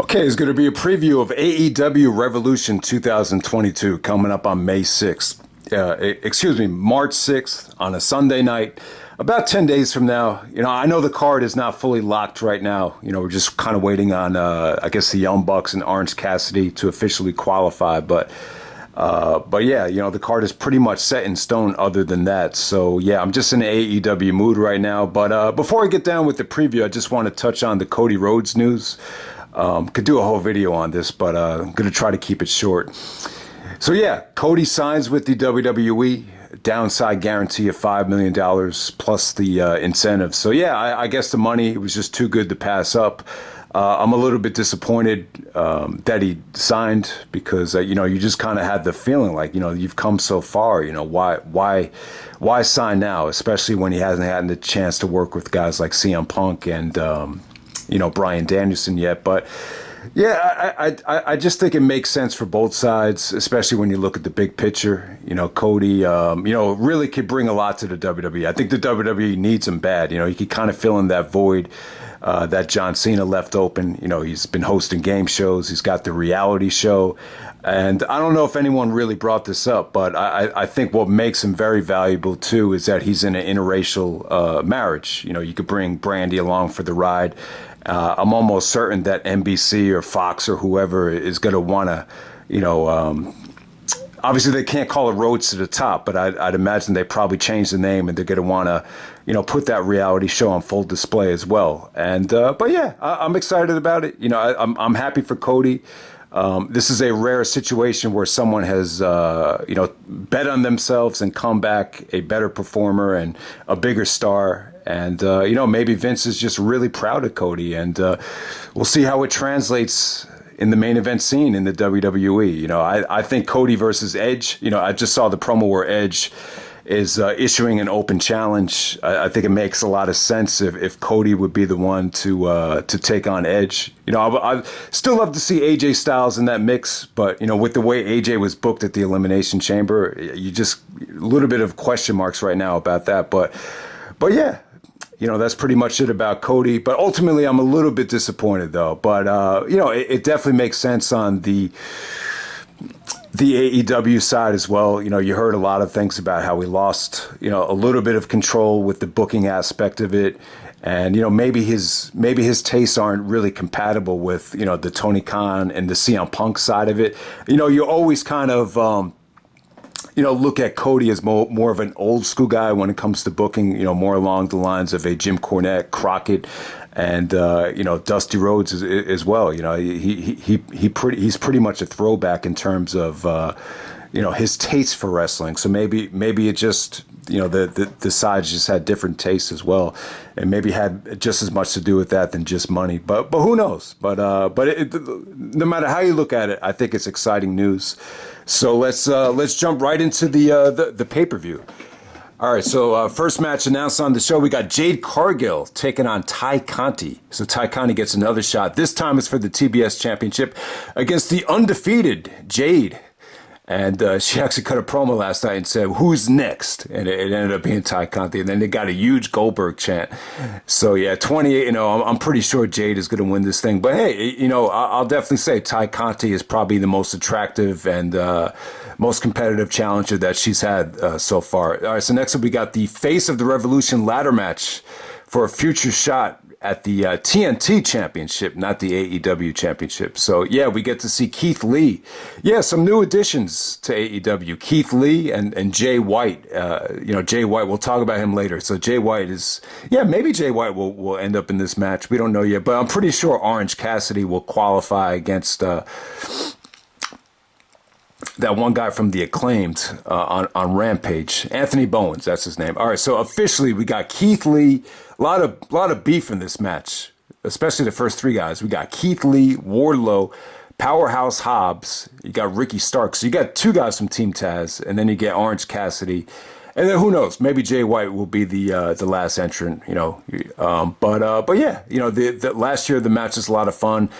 Okay, it's going to be a preview of AEW Revolution 2022 coming up on May 6th. March 6th on a Sunday night, about 10 days from now. I know the card is not fully locked right now. We're just kind of waiting on, I guess, the Young Bucks and Orange Cassidy to officially qualify. But yeah, the card is pretty much set in stone other than that. So, yeah, I'm just in an AEW mood right now. But before I get down with the preview, I just want to touch on the Cody Rhodes news. Could do a whole video on this, but I'm going to try to keep it short. So, yeah, Cody signs with the WWE, downside guarantee of $5 million plus the incentive. So, yeah, I guess the money was just too good to pass up. I'm a little bit disappointed that he signed because, you just kind of had the feeling like, you've come so far, why sign now, especially when he hasn't had the chance to work with guys like CM Punk and, Bryan Danielson yet. But yeah, I just think it makes sense for both sides, especially when you look at the big picture. Cody, really could bring a lot to the WWE. I think the WWE needs him bad. He could kind of fill in that void that John Cena left open. He's been hosting game shows. He's got the reality show. And I don't know if anyone really brought this up, but I think what makes him very valuable, too, is that he's in an interracial marriage. You could bring Brandy along for the ride. I'm almost certain that NBC or Fox or whoever is going to want to, obviously they can't call it Rhodes to the Top, but I'd imagine they probably change the name and they're going to want to, put that reality show on full display as well. And, but yeah, I'm excited about it. I'm happy for Cody. This is a rare situation where someone has, bet on themselves and come back a better performer and a bigger star. And, maybe Vince is just really proud of Cody. And we'll see how it translates in the main event scene in the WWE. I think Cody versus Edge, I just saw the promo where Edge is issuing an open challenge. I think it makes a lot of sense if Cody would be the one to take on Edge. I still love to see AJ Styles in that mix, but with the way AJ was booked at the Elimination Chamber, you just a little bit of question marks right now about that. But yeah, that's pretty much it about Cody. But ultimately, I'm a little bit disappointed though. But it definitely makes sense on the AEW side as well. You heard a lot of things about how we lost, a little bit of control with the booking aspect of it. And, maybe his tastes aren't really compatible with, the Tony Khan and the CM Punk side of it. You always kind of, look at Cody as more of an old school guy when it comes to booking, more along the lines of a Jim Cornette, Crockett, and Dusty Rhodes as well. He's pretty much a throwback in terms of his taste for wrestling. So maybe it just the sides just had different tastes as well, and maybe had just as much to do with that than just money. But who knows? But no matter how you look at it, I think it's exciting news. So let's jump right into the pay-per-view. All right, so first match announced on the show, we got Jade Cargille taking on Ty Conti. So Ty Conti gets another shot. This time it's for the TBS Championship against the undefeated Jade. And she actually cut a promo last night and said, "Who's next?" And it ended up being Ty Conti. And then they got a huge Goldberg chant. So, yeah, 28, I'm pretty sure Jade is going to win this thing. But, hey, I'll definitely say Ty Conti is probably the most attractive and most competitive challenger that she's had so far. All right, so next up we got the Face of the Revolution ladder match for a future shot at the TNT Championship, not the AEW Championship. So, yeah, we get to see Keith Lee. Yeah, some new additions to AEW. Keith Lee and Jay White. Jay White, we'll talk about him later. So, Jay White is, maybe Jay White will end up in this match. We don't know yet, but I'm pretty sure Orange Cassidy will qualify against that one guy from the Acclaimed on Rampage, Anthony Bowens, that's his name. All right, so officially we got Keith Lee. A lot of beef in this match, especially the first three guys. We got Keith Lee, Wardlow, Powerhouse Hobbs. You got Ricky Starks. So you got two guys from Team Taz, and then you get Orange Cassidy. And then who knows? Maybe Jay White will be the last entrant, But yeah, the last year the match is a lot of fun.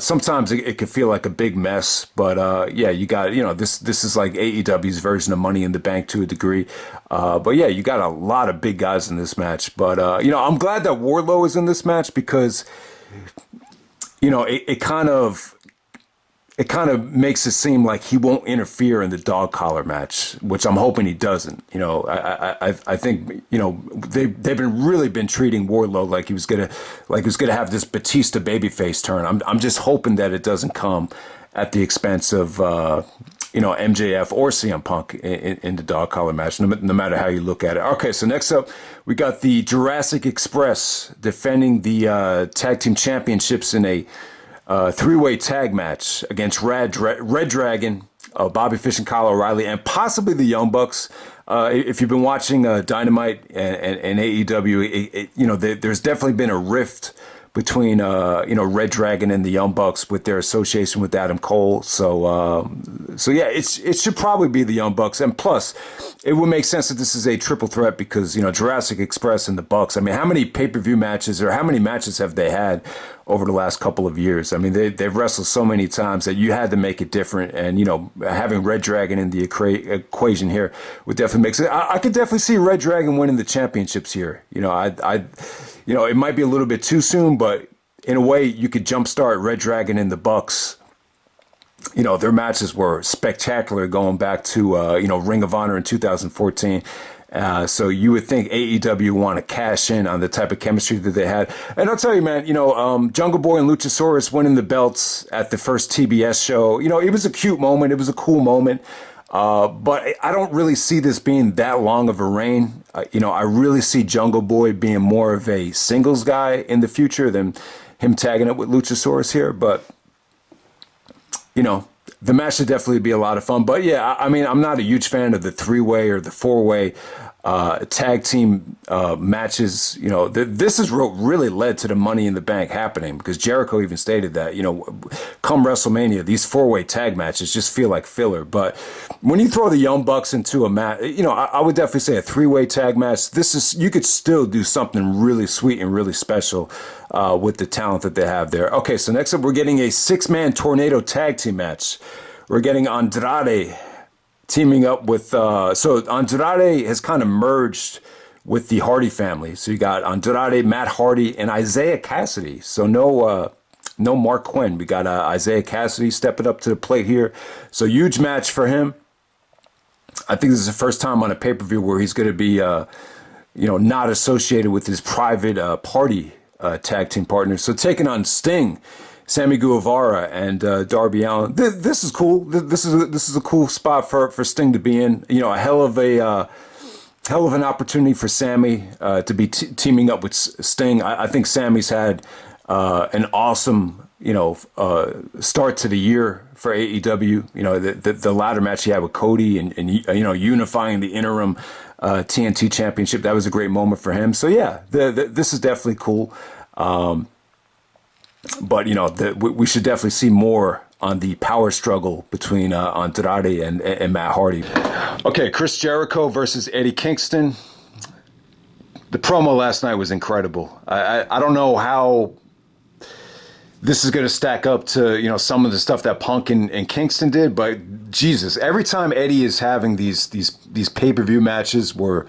Sometimes it could feel like a big mess, but yeah, you got this is like AEW's version of Money in the Bank to a degree. But yeah, you got a lot of big guys in this match. But I'm glad that Wardlow is in this match because it kind of makes it seem like he won't interfere in the dog collar match, which I'm hoping he doesn't. I think they've been treating Wardlow like he was gonna have this Batista babyface turn. I'm just hoping that it doesn't come at the expense of MJF or CM Punk in the dog collar match, no matter how you look at it. Okay, so next up we got the Jurassic Express defending the tag team championships in a three-way tag match against Red Dragon, Bobby Fish and Kyle O'Reilly, and possibly the Young Bucks. If you've been watching Dynamite and AEW, there's definitely been a rift between Red Dragon and the Young Bucks with their association with Adam Cole. So yeah, it should probably be the Young Bucks. And plus, it would make sense that this is a triple threat because Jurassic Express and the Bucks. I mean, how many pay-per-view matches or how many matches have they had over the last couple of years? I mean, they've wrestled so many times that you had to make it different. And having Red Dragon in the equation here would definitely make sense. I could definitely see Red Dragon winning the championships here. It might be a little bit too soon, but in a way, you could jumpstart Red Dragon and the Bucks. Their matches were spectacular going back to, Ring of Honor in 2014. So you would think AEW want to cash in on the type of chemistry that they had. And I'll tell you, man, Jungle Boy and Luchasaurus winning the belts at the first TBS show, it was a cute moment. It was a cool moment. But I don't really see this being that long of a reign. I really see Jungle Boy being more of a singles guy in the future than him tagging it with Luchasaurus here. But, the match should definitely be a lot of fun. But yeah, I mean, I'm not a huge fan of the three-way or the four-way tag team matches. This has really led to the Money in the Bank happening because Jericho even stated that, come WrestleMania, these four-way tag matches just feel like filler. But when you throw the Young Bucks into a match, I would definitely say a three-way tag match. You could still do something really sweet and really special with the talent that they have there. Okay, so next up, we're getting a six-man tornado tag team match. We're getting Andrade teaming up with, so Andrade has kind of merged with the Hardy family. So you got Andrade, Matt Hardy, and Isiah Cassidy. So no Mark Quinn. We got Isiah Cassidy stepping up to the plate here. So huge match for him. I think this is the first time on a pay-per-view where he's going to be, not associated with his private party tag team partner. So taking on Sting, Sammy Guevara, and Darby Allin. This is cool. This is a cool spot for Sting to be in. A hell of an opportunity for Sammy to be teaming up with Sting. I think Sammy's had an awesome start to the year for AEW. The ladder match he had with Cody and unifying the interim TNT championship. That was a great moment for him. So yeah, this is definitely cool. But we should definitely see more on the power struggle between Andrade and Matt Hardy. Okay, Chris Jericho versus Eddie Kingston. The promo last night was incredible. I don't know how this is going to stack up to some of the stuff that Punk and Kingston did, but Jesus, every time Eddie is having these pay-per-view matches where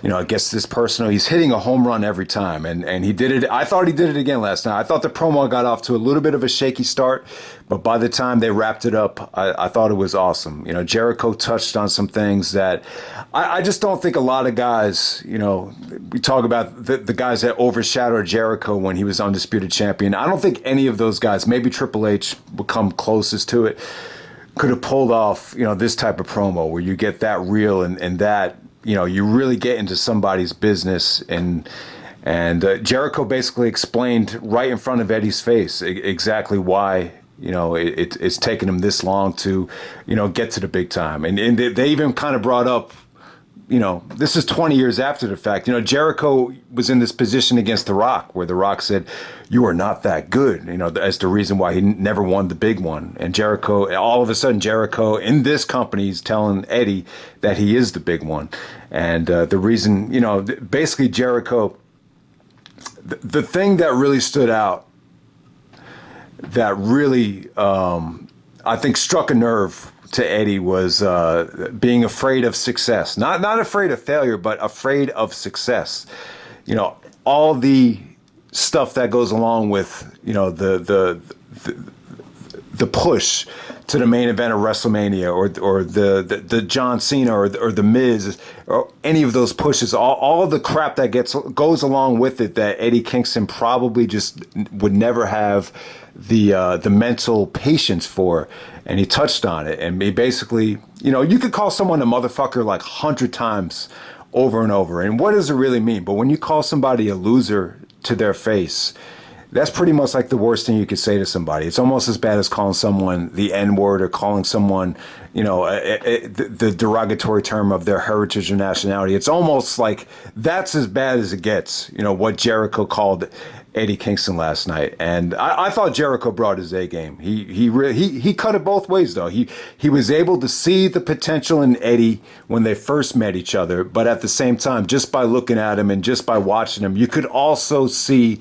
I guess this personal, he's hitting a home run every time, and he did it. I thought he did it again last night. I thought the promo got off to a little bit of a shaky start, but by the time they wrapped it up, I thought it was awesome. Jericho touched on some things that I just don't think a lot of guys, we talk about the guys that overshadowed Jericho when he was undisputed champion. I don't think any of those guys, maybe Triple H would come closest to it, could have pulled off, this type of promo where you get that real and that, you really get into somebody's business. And Jericho basically explained right in front of Eddie's face exactly why, it's taken him this long to, get to the big time. And they even kind of brought up, this is 20 years after the fact. Jericho was in this position against The Rock, where The Rock said, "You are not that good," as the reason why he never won the big one. And Jericho, all of a sudden, Jericho in this company is telling Eddie that he is the big one. And the reason, basically Jericho, the thing that really stood out, that really, I think struck a nerve to Eddie was being afraid of success. Not afraid of failure, but afraid of success. All the stuff that goes along with, the push to the main event of WrestleMania, or the John Cena or the Miz, or any of those pushes, all of the crap that goes along with it, that Eddie Kingston probably just would never have the mental patience for. And he touched on it, and he basically, you could call someone a motherfucker like 100 times over and over, and what does it really mean? But when you call somebody a loser to their face, that's pretty much like the worst thing you could say to somebody. It's almost as bad as calling someone the N-word, or calling someone, the derogatory term of their heritage or nationality. It's almost like that's as bad as it gets, what Jericho called Eddie Kingston last night. And I thought Jericho brought his A game. He cut it both ways, though. He was able to see the potential in Eddie when they first met each other, but at the same time, just by looking at him and just by watching him, you could also see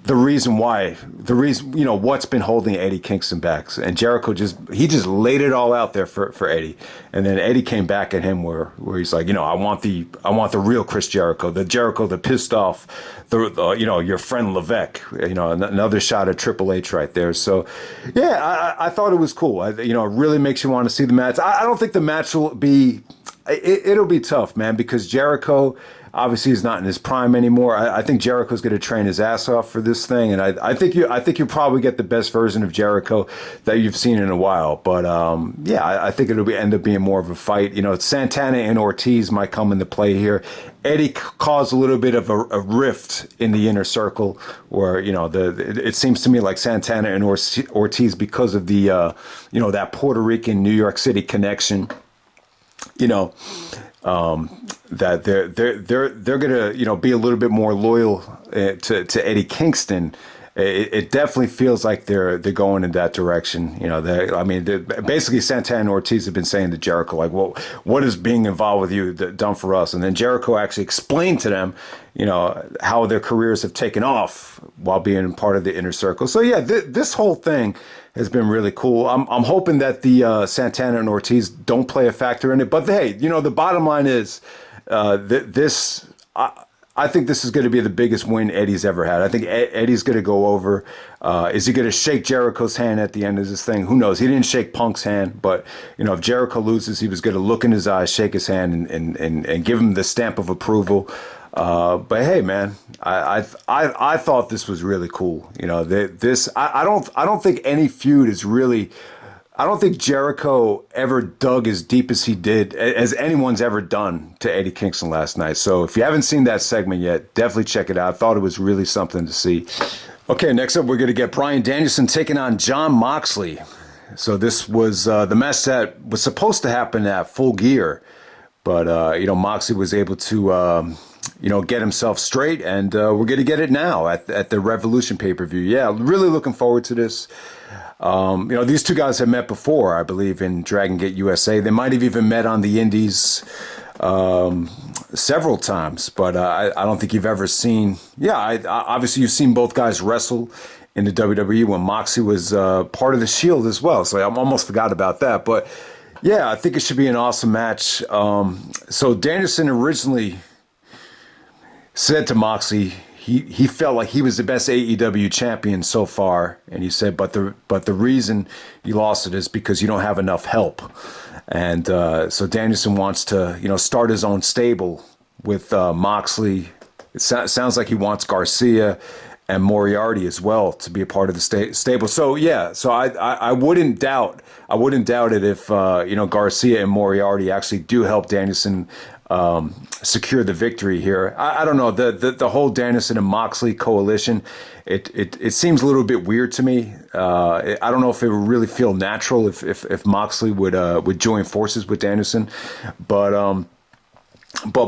the reason, what's been holding Eddie Kingston back. And Jericho just laid it all out there for Eddie. And then Eddie came back at him where he's like, I want the real Chris Jericho, the pissed off, your friend Levesque, another shot at Triple H right there. So yeah, I thought it was cool. It really makes you want to see the match. I don't think the match will be, it'll be tough, man, because Jericho obviously he's not in his prime anymore. I think Jericho's going to train his ass off for this thing, and I think you probably get the best version of Jericho that you've seen in a while. But I think it'll end up being more of a fight. Santana and Ortiz might come into play here. Eddie caused a little bit of a rift in the inner circle, where it seems to me like Santana and Ortiz, because of the that Puerto Rican New York City connection, that they're gonna be a little bit more loyal to Eddie Kingston. It definitely feels like they're going in that direction. Basically Santana and Ortiz have been saying to Jericho, like, well, what is being involved with you done for us? And then Jericho actually explained to them, how their careers have taken off while being part of the inner circle. So yeah, this whole thing has been really cool. I'm hoping that the Santana and Ortiz don't play a factor in it. But hey, the bottom line is I think this is going to be the biggest win Eddie's ever had. I think Eddie's going to go over. Is he going to shake Jericho's hand at the end of this thing? Who knows? He didn't shake Punk's hand, but if Jericho loses, he was going to look in his eyes, shake his hand, and give him the stamp of approval. But hey, man, I thought this was really cool. I don't think any feud is really. I don't think Jericho ever dug as deep as he did, as anyone's ever done, to Eddie Kingston last night. So if you haven't seen that segment yet, definitely check it out. I thought it was really something to see. Okay, next up, we're going to get Bryan Danielson taking on Jon Moxley. So this was the match that was supposed to happen at Full Gear, but Moxley was able to get himself straight, and we're going to get it now at the Revolution pay-per-view. Yeah, really looking forward to this. These two guys have met before, I believe, in Dragon Gate USA. They might have even met on the Indies several times, but I don't think you've ever seen. Yeah, obviously you've seen both guys wrestle in the WWE when Moxie was part of the Shield as well. So I almost forgot about that. But yeah, I think it should be an awesome match. So Danielson originally said to Moxie, he felt like he was the best AEW champion so far, and he said, but the reason you lost it is because you don't have enough help. And so Danielson wants to start his own stable with Moxley. It sounds like he wants Garcia and Moriarty as well to be a part of the stable. So yeah, so I wouldn't doubt it if Garcia and Moriarty actually do help Danielson secure the victory here. I don't know, the whole Danielson and Moxley coalition. It seems a little bit weird to me. I don't know if it would really feel natural if Moxley would join forces with Danielson, but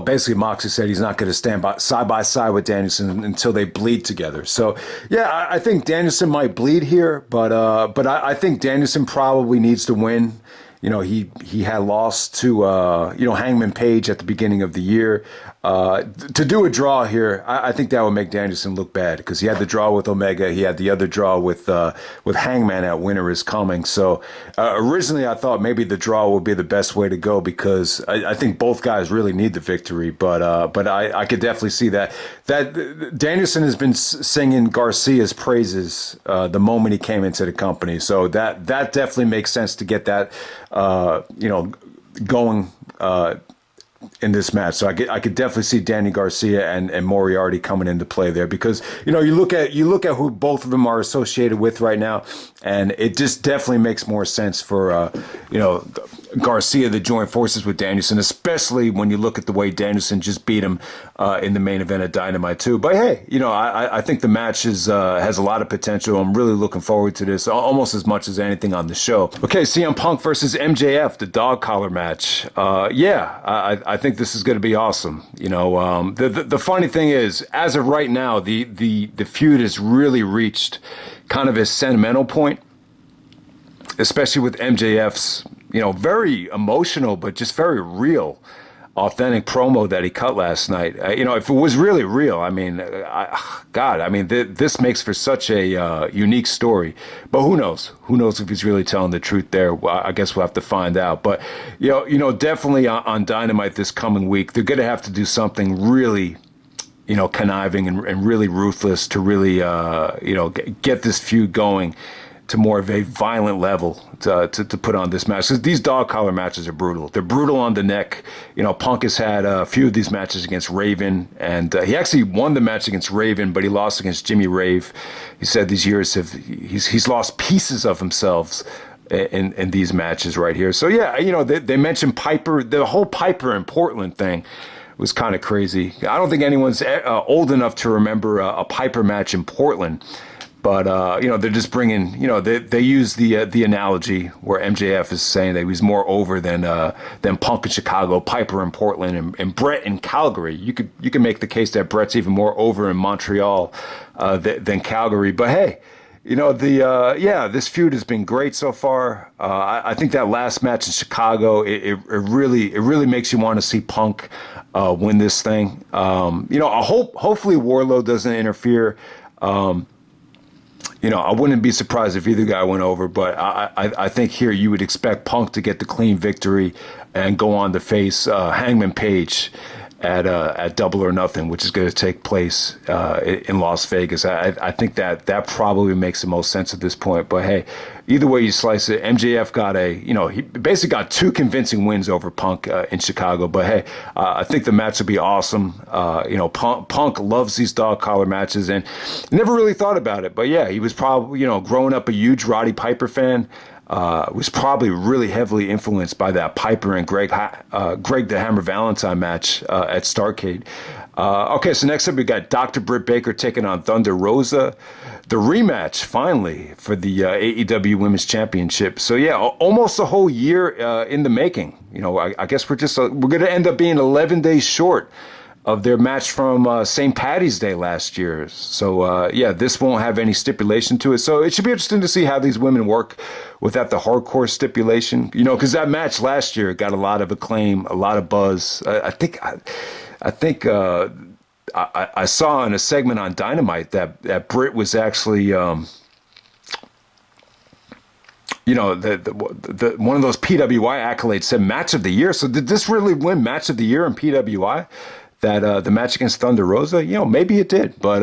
basically Moxley said he's not going to stand side by side with Danielson until they bleed together. So yeah, I think Danielson might bleed here, but I think Danielson probably needs to win. He had lost to Hangman Page at the beginning of the year. To do a draw here, I think that would make Danielson look bad because he had the draw with Omega, he had the other draw with Hangman at Winter is Coming. So originally, I thought maybe the draw would be the best way to go because I think both guys really need the victory. But I could definitely see that Danielson has been singing Garcia's praises the moment he came into the company. So that definitely makes sense to get that going. In this match, so I could definitely see Danny Garcia and Moriarty coming into play there because you look at who both of them are associated with right now, and it just definitely makes more sense for Garcia to join forces with Danielson, especially when you look at the way Danielson just beat him in the main event of Dynamite too. But hey, I think the match has a lot of potential. I'm really looking forward to this almost as much as anything on the show. Okay, CM Punk versus MJF, the dog collar match. I think this is going to be awesome. The funny thing is, as of right now, the feud has really reached kind of a sentimental point, especially with MJF's, very emotional, but just very real, authentic promo that he cut last night. If it was really real, this makes for such a unique story. But who knows? Who knows if he's really telling the truth there? Well, I guess we'll have to find out. But, definitely on Dynamite this coming week, they're going to have to do something really, conniving and really ruthless to really, get this feud going to more of a violent level to put on this match. Because these dog collar matches are brutal. They're brutal on the neck. Punk has had a few of these matches against Raven, and he actually won the match against Raven, but he lost against Jimmy Rave. He said these years he's lost pieces of himself in these matches right here. So yeah, they mentioned Piper, the whole Piper in Portland thing was kind of crazy. I don't think anyone's old enough to remember a Piper match in Portland. But, they're just bringing, they use the analogy where MJF is saying that he was more over than Punk in Chicago, Piper in Portland, and Brett in Calgary. You could make the case that Brett's even more over in Montreal than Calgary. But hey, this feud has been great so far. I think that last match in Chicago, it really makes you want to see Punk win this thing. Hopefully Wardlow doesn't interfere. I wouldn't be surprised if either guy went over, but I think here you would expect Punk to get the clean victory and go on to face Hangman Page at Double or Nothing, which is going to take place in Las Vegas. I think that probably makes the most sense at this point. But hey, either way you slice it, MJF got he basically got two convincing wins over Punk in Chicago. But hey, I think the match will be awesome. Punk loves these dog collar matches and never really thought about it. But yeah, he was probably, growing up a huge Roddy Piper fan. Was probably really heavily influenced by that Piper and Greg the Hammer Valentine match at Starrcade. Okay, so next up we got Dr. Britt Baker taking on Thunder Rosa. The rematch, finally, for the AEW Women's Championship. So yeah, almost a whole year in the making. I guess we're going to end up being 11 days short of their match from St. Paddy's Day last year. So, this won't have any stipulation to it. So it should be interesting to see how these women work without the hardcore stipulation, because that match last year got a lot of acclaim, a lot of buzz. I think I saw in a segment on Dynamite that Britt was actually, one of those PWI accolades said match of the year. So did this really win match of the year in PWI? That the match against Thunder Rosa, maybe it did, but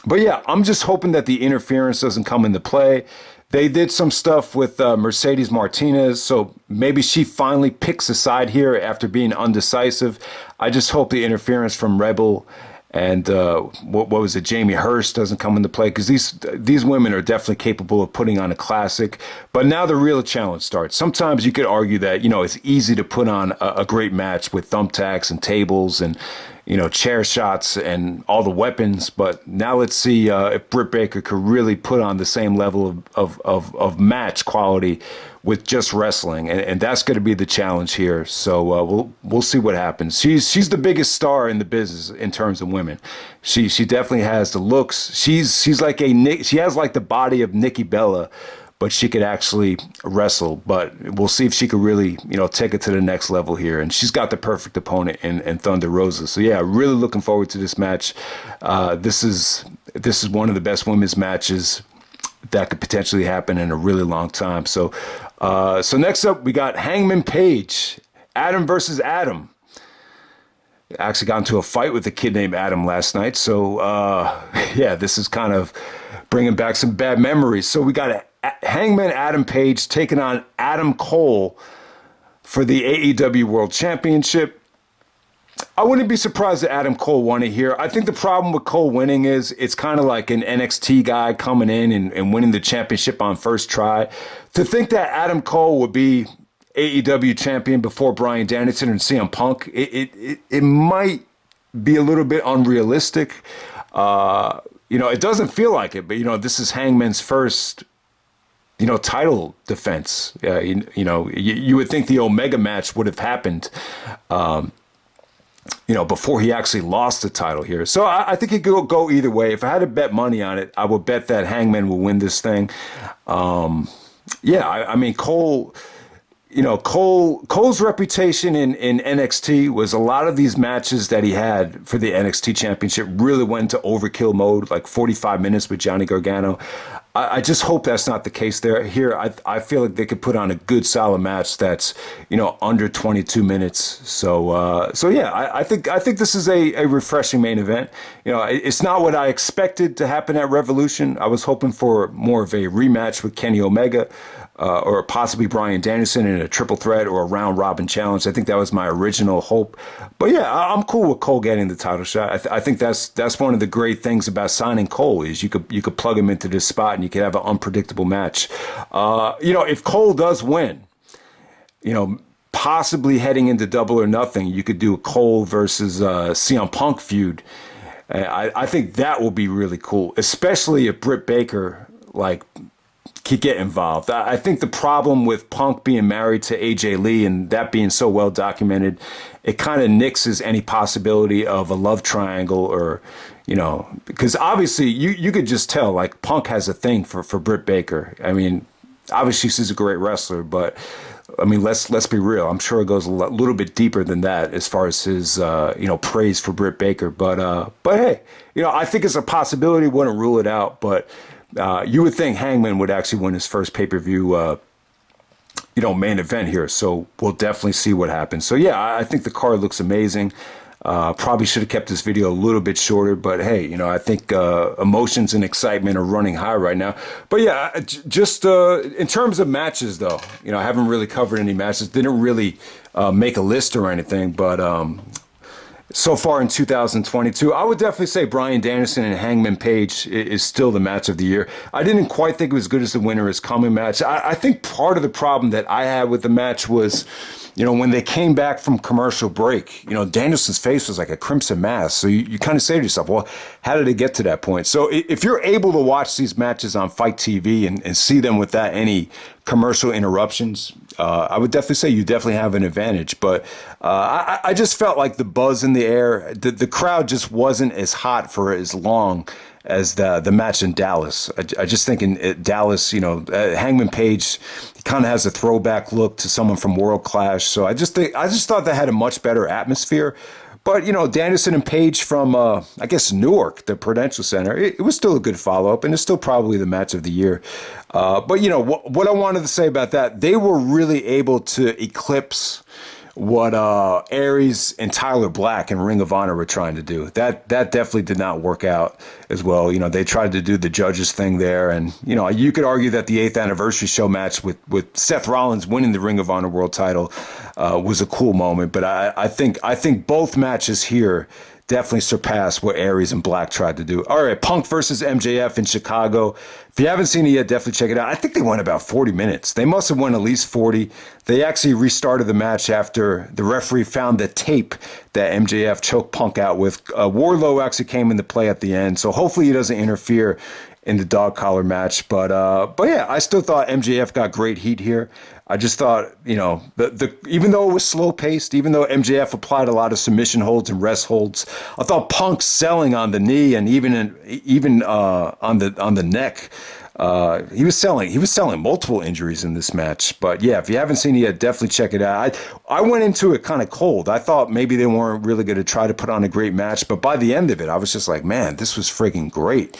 yeah, I'm just hoping that the interference doesn't come into play. They did some stuff with Mercedes Martinez, so maybe she finally picks a side here after being undecisive. I just hope the interference from Rebel and what was it, Jamie Hurst doesn't come into play, because these women are definitely capable of putting on a classic. But now the real challenge starts. Sometimes you could argue that, it's easy to put on a great match with thumbtacks and tables and, chair shots and all the weapons. But now let's see if Britt Baker could really put on the same level of match quality with just wrestling, and that's going to be the challenge here. So we'll see what happens. She's the biggest star in the business in terms of women. She definitely has the looks. She has like the body of Nikki Bella, but she could actually wrestle. But we'll see if she could really, take it to the next level here. And she's got the perfect opponent in Thunder Rosa. So yeah, really looking forward to this match. This is one of the best women's matches that could potentially happen in a really long time. So next up, we got Hangman Page, Adam versus Adam. Actually got into a fight with a kid named Adam last night. So, this is kind of bringing back some bad memories. So we got Hangman Adam Page taking on Adam Cole for the AEW World Championship. I wouldn't be surprised if Adam Cole won it here. I think the problem with Cole winning is it's kind of like an NXT guy coming in and winning the championship on first try. To think that Adam Cole would be AEW champion before Bryan Danielson and CM Punk, it might be a little bit unrealistic. It doesn't feel like it, but this is Hangman's first, title defense. You would think the Omega match would have happened, before he actually lost the title here. So I think it could go either way. If I had to bet money on it, I would bet that Hangman will win this thing. Cole. Cole's reputation in NXT was a lot of these matches that he had for the NXT championship really went to overkill mode, like 45 minutes with Johnny Gargano. I just hope that's not the case there. Here, I feel like they could put on a good solid match that's, under 22 minutes. So I think this is a refreshing main event. It's not what I expected to happen at Revolution. I was hoping for more of a rematch with Kenny Omega. Or possibly Bryan Danielson in a triple threat or a round robin challenge. I think that was my original hope. But yeah, I'm cool with Cole getting the title shot. I think that's one of the great things about signing Cole is you could plug him into this spot and you could have an unpredictable match. If Cole does win, possibly heading into Double or Nothing, you could do a Cole versus CM Punk feud. I think that will be really cool, especially if Britt Baker could get involved. I think the problem with Punk being married to AJ Lee and that being so well documented, it kind of nixes any possibility of a love triangle or, because obviously you could just tell Punk has a thing for Britt Baker. I mean, obviously she's a great wrestler, but let's be real. I'm sure it goes a little bit deeper than that as far as his, praise for Britt Baker. But hey, I think it's a possibility. Wouldn't rule it out, but you would think Hangman would actually win his first pay-per-view, main event here. So we'll definitely see what happens. So yeah, I think the card looks amazing. Probably should have kept this video a little bit shorter, but hey, I think emotions and excitement are running high right now. But yeah, just in terms of matches, though, I haven't really covered any matches. Didn't really make a list or anything, but so far in 2022, I would definitely say Bryan Danielson and Hangman Page is still the match of the year. I didn't quite think it was as good as the Winter is Coming match. I think part of the problem that I had with the match was, when they came back from commercial break, Danielson's face was like a crimson mask. So you kind of say to yourself, well, how did it get to that point? So if you're able to watch these matches on Fight TV and see them without any commercial interruptions, I would definitely say you definitely have an advantage. But I just felt like the buzz in the air, the crowd just wasn't as hot for as long as the match in Dallas. I just think in Dallas, Hangman Page kind of has a throwback look to someone from World Clash. So I just thought that had a much better atmosphere. But, Danielson and Paige from, Newark, the Prudential Center, it was still a good follow-up, and it's still probably the match of the year. But, what I wanted to say about that, they were really able to eclipse what Aries and Tyler Black and Ring of Honor were trying to do. That definitely did not work out as well. They tried to do the judges thing there. And, you could argue that the 8th anniversary show match with Seth Rollins winning the Ring of Honor world title was a cool moment. But I think both matches here definitely surpassed what Aries and Black tried to do. All right, Punk versus MJF in Chicago. If you haven't seen it yet, definitely check it out. I think they went about 40 minutes. They must have won at least 40. They actually restarted the match after the referee found the tape that MJF choked Punk out with. Wardlow actually came into play at the end, so hopefully he doesn't interfere in the dog collar match. But yeah, I still thought MJF got great heat here. I just thought, even though it was slow paced, even though MJF applied a lot of submission holds and rest holds, I thought Punk selling on the knee and even on the neck He was selling multiple injuries in this match. But yeah, if you haven't seen it yet, definitely check it out. I went into it kind of cold. I thought maybe they weren't really going to try to put on a great match, but by the end of it, I was just like, man, this was freaking great.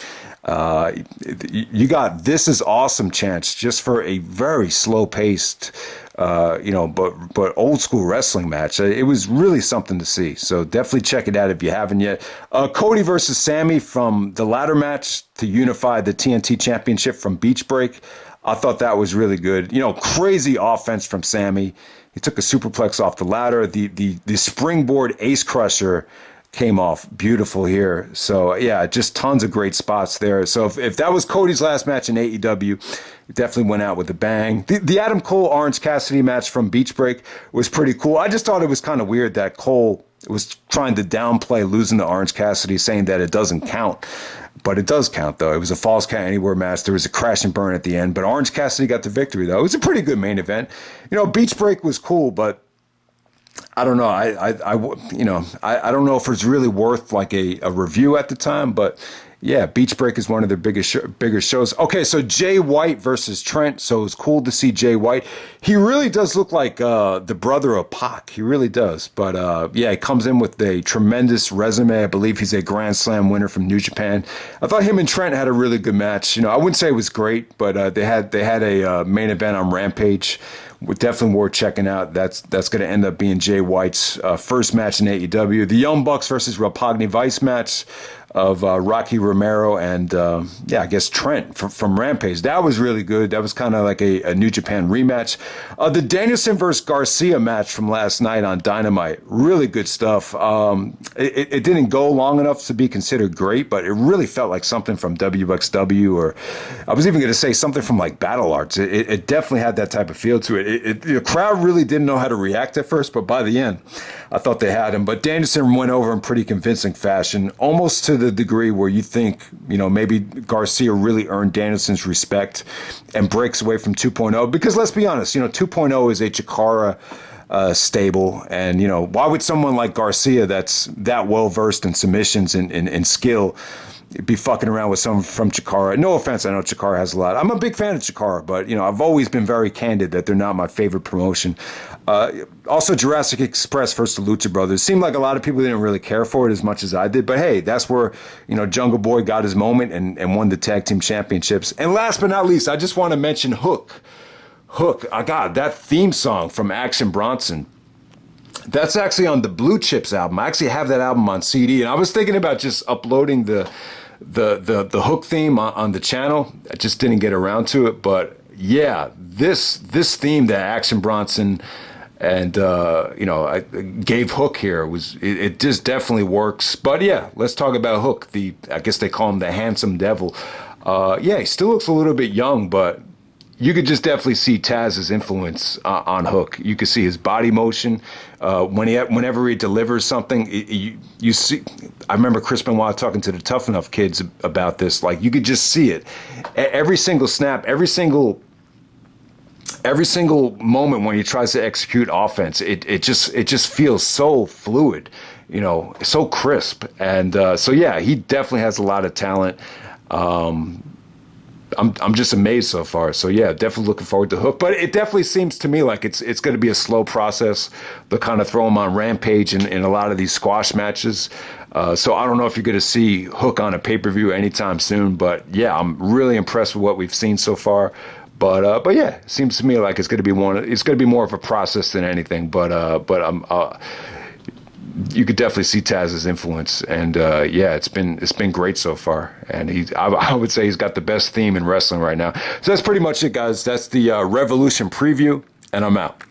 You got This Is Awesome chance just for a very slow paced, but old school wrestling match. It was really something to see. So definitely check it out if you haven't yet. Cody versus Sammy from the ladder match to unify the TNT Championship from Beach Break. I thought that was really good. Crazy offense from Sammy. He took a superplex off the ladder. The springboard ace crusher came off beautiful here. So yeah, just tons of great spots there. So if that was Cody's last match in AEW, it definitely went out with a bang. The Adam Cole Orange Cassidy match from Beach Break was pretty cool. I just thought it was kind of weird that Cole was trying to downplay losing to Orange Cassidy, saying that it doesn't count. But it does count, though. It was a Falls Count Anywhere match. There was a crash and burn at the end, but Orange Cassidy got the victory, though. It was a pretty good main event. Beach Break was cool, but I don't know. I don't know if it's really worth like a review at the time, but yeah, Beach Break is one of their bigger shows. Okay, so Jay White versus Trent. So it's cool to see Jay White. He really does look like the brother of Pac. He really does. But yeah, he comes in with a tremendous resume. I believe he's a Grand Slam winner from New Japan. I thought him and Trent had a really good match. I wouldn't say it was great, but they had a main event on Rampage. Definitely worth checking out. That's going to end up being Jay White's first match in AEW. The Young Bucks versus Rapagni Vice match of Rocky Romero and, I guess Trent from Rampage. That was really good. That was kind of like a New Japan rematch. The Danielson versus Garcia match from last night on Dynamite. Really good stuff. It didn't go long enough to be considered great, but it really felt like something from WXW, or I was even going to say something from like Battle Arts. It definitely had that type of feel to it. The crowd really didn't know how to react at first, but by the end, I thought they had him. But Danielson went over in pretty convincing fashion, almost to the degree where you think, maybe Garcia really earned Danielson's respect and breaks away from 2.0. Because let's be honest, 2.0 is a Chikara stable. And, why would someone like Garcia that's that well-versed in submissions and skill be fucking around with someone from Chikara? No offense, I know Chikara has a lot. I'm a big fan of Chikara, but, I've always been very candid that they're not my favorite promotion. Also, Jurassic Express versus the Lucha Brothers. Seemed like a lot of people didn't really care for it as much as I did. But hey, that's where, Jungle Boy got his moment and won the tag team championships. And last but not least, I just want to mention Hook. God, that theme song from Action Bronson. That's actually on the Blue Chips album. I actually have that album on CD. And I was thinking about just uploading the Hook theme on the channel. I just didn't get around to it. But yeah, this theme that Action Bronson and I gave Hook here it just definitely works. But yeah, let's talk about Hook. I guess they call him the handsome devil. Yeah, he still looks a little bit young, but you could just definitely see Taz's influence on Hook. You could see his body motion whenever he delivers something. You see. I remember Chris Benoit talking to the Tough Enough kids about this. Like, you could just see it. Every single snap, every single moment when he tries to execute offense, it just feels so fluid, so crisp. And so yeah, he definitely has a lot of talent. I'm just amazed so far. So yeah, definitely looking forward to Hook. But it definitely seems to me like it's going to be a slow process. They'll kind of throw him on Rampage in a lot of these squash matches. So I don't know if you're going to see Hook on a pay-per-view anytime soon. But yeah, I'm really impressed with what we've seen so far. But yeah, it seems to me like it's going to be more of a process than anything. But you could definitely see Taz's influence, and yeah, it's been great so far. And I would say he's got the best theme in wrestling right now. So that's pretty much it, guys. That's the Revolution preview, and I'm out.